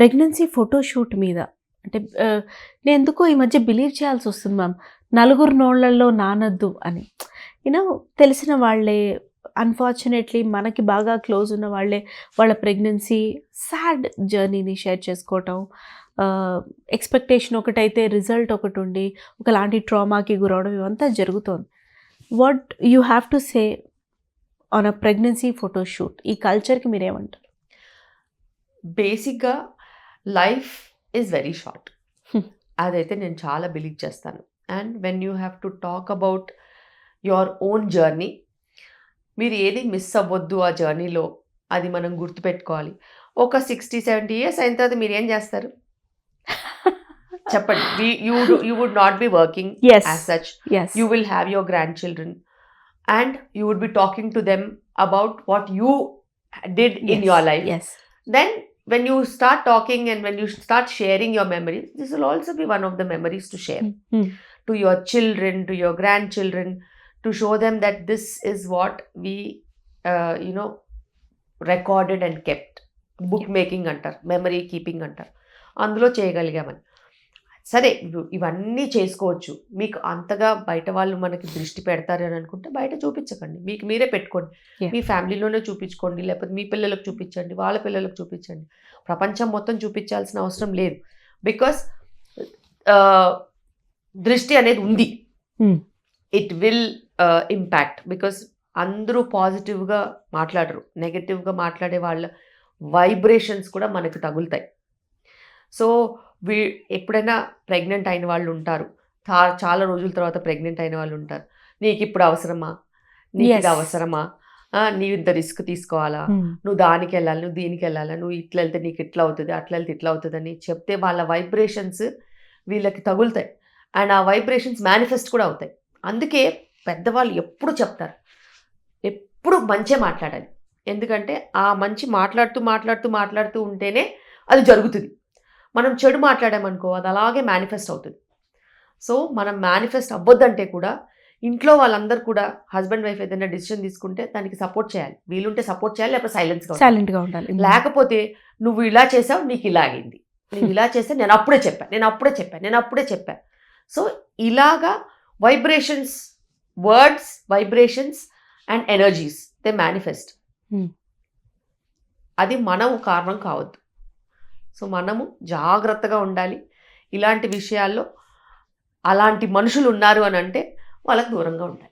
Pregnancy photoshoot మీద అంటే నేను ఎందుకో ఈ మధ్య బిలీవ్ చేయాల్సి వస్తుంది మ్యామ్. నలుగురు నోళ్ళల్లో నానొద్దు అని. యూనో తెలిసిన వాళ్ళే అన్‌ఫార్చునేట్‌లీ మనకి బాగా క్లోజ్ ఉన్న వాళ్ళే వాళ్ళ ప్రెగ్నెన్సీ సాడ్ జర్నీని షేర్ చేసుకోవటం. ఎక్స్‌పెక్టేషన్ ఒకటైతే రిజల్ట్ ఒకటుండి ఒకలాంటి ట్రామాకి గురవడం ఇవంతా జరుగుతోంది. What you have to say on a pregnancy photoshoot? ఈ కల్చర్‌కి మీరేమంటారు? బేసిక్‌గా లైఫ్ ఈజ్ వెరీ షార్ట్. హ్మ్. అదైతే నేను చాలా బిలీవ్ చేస్తాను. And when you have to talk about your own journey, మీరు ఏది మిస్ అవ్వద్దు ఆ జర్నీలో. అది మనం గుర్తుపెట్టుకోవాలి. ఒక 60, 70 ఇయర్స్ అయిన తర్వాత మీరేం చేస్తారు? చెప్పండి. You would not be working Yes. As such. Yes. You will have your grandchildren and you would be talking to them about what you did in Yes. your life. Yes. Then when you start talking and when you start sharing your memories, this will also be one of the memories to share Hmm. to your children, to your grandchildren, to show them that this is what we recorded and kept. Bookmaking అంటారు, memory keeping అంటారు, అందులో చేయగలిగామని. సరే ఇవన్నీ చేసుకోవచ్చు. మీకు అంతగా బయట వాళ్ళు మనకి దృష్టి పెడతారు అని అనుకుంటే బయట చూపించకండి. మీకు మీరే పెట్టుకోండి. Yeah. మీ ఫ్యామిలీలోనే చూపించుకోండి, లేకపోతే మీ పిల్లలకు చూపించండి, వాళ్ళ పిల్లలకు చూపించండి. ప్రపంచం మొత్తం చూపించాల్సిన అవసరం లేదు. బికాస్ దృష్టి అనేది ఉంది. Hmm. It will impact. Because అందరూ పాజిటివ్గా మాట్లాడరు, నెగటివ్గా మాట్లాడే వాళ్ళ వైబ్రేషన్స్ కూడా మనకి తగులుతాయి. సో ఎప్పుడైనా ప్రెగ్నెంట్ అయిన వాళ్ళు ఉంటారు, చాలా రోజుల తర్వాత ప్రెగ్నెంట్ అయిన వాళ్ళు ఉంటారు. నీకు ఇప్పుడు అవసరమా, నీకు ఇది Yes. అవసరమా, నీవు ఇంత రిస్క్ తీసుకోవాలా, Hmm. నువ్వు దానికి వెళ్ళాలి, నువ్వు దీనికి వెళ్ళాలా, నువ్వు ఇట్లా వెళ్తే నీకు ఇట్లా అవుతుంది, అట్లా వెళ్తే ఇట్లా అవుతుంది అని చెప్తే వాళ్ళ వైబ్రేషన్స్ వీళ్ళకి తగులుతాయి. అండ్ ఆ వైబ్రేషన్స్ మేనిఫెస్ట్ కూడా అవుతాయి. అందుకే పెద్దవాళ్ళు ఎప్పుడు చెప్తారు, ఎప్పుడు మంచే మాట్లాడాలి. ఎందుకంటే ఆ మంచి మాట్లాడుతూ ఉంటేనే అది జరుగుతుంది. మనం చెడు మాట్లాడామనుకో అది అలాగే మేనిఫెస్ట్ అవుతుంది. సో మనం మేనిఫెస్ట్ అవ్వద్దంటే కూడా ఇంట్లో వాళ్ళందరూ కూడా హస్బెండ్ వైఫ్ ఏదైనా డిసిషన్ తీసుకుంటే దానికి సపోర్ట్ చేయాలి. వీలుంటే సపోర్ట్ చేయాలి, లేకపోతే సైలెంట్గా ఉండాలి. లేకపోతే నువ్వు ఇలా చేసావు, నీకు ఇలా అయింది, నువ్వు ఇలా చేస్తే నేను అప్పుడే చెప్పా. సో ఇలాగా vibrations, words, vibrations and energies they manifest. Hmm. అది మనం కారణం కావద్దు. సో మనము జాగ్రత్తగా ఉండాలి. ఇలాంటి విషయాల్లో అలాంటి మనుషులు ఉన్నారు అని అంటే వాళ్ళకి దూరంగా ఉండాలి.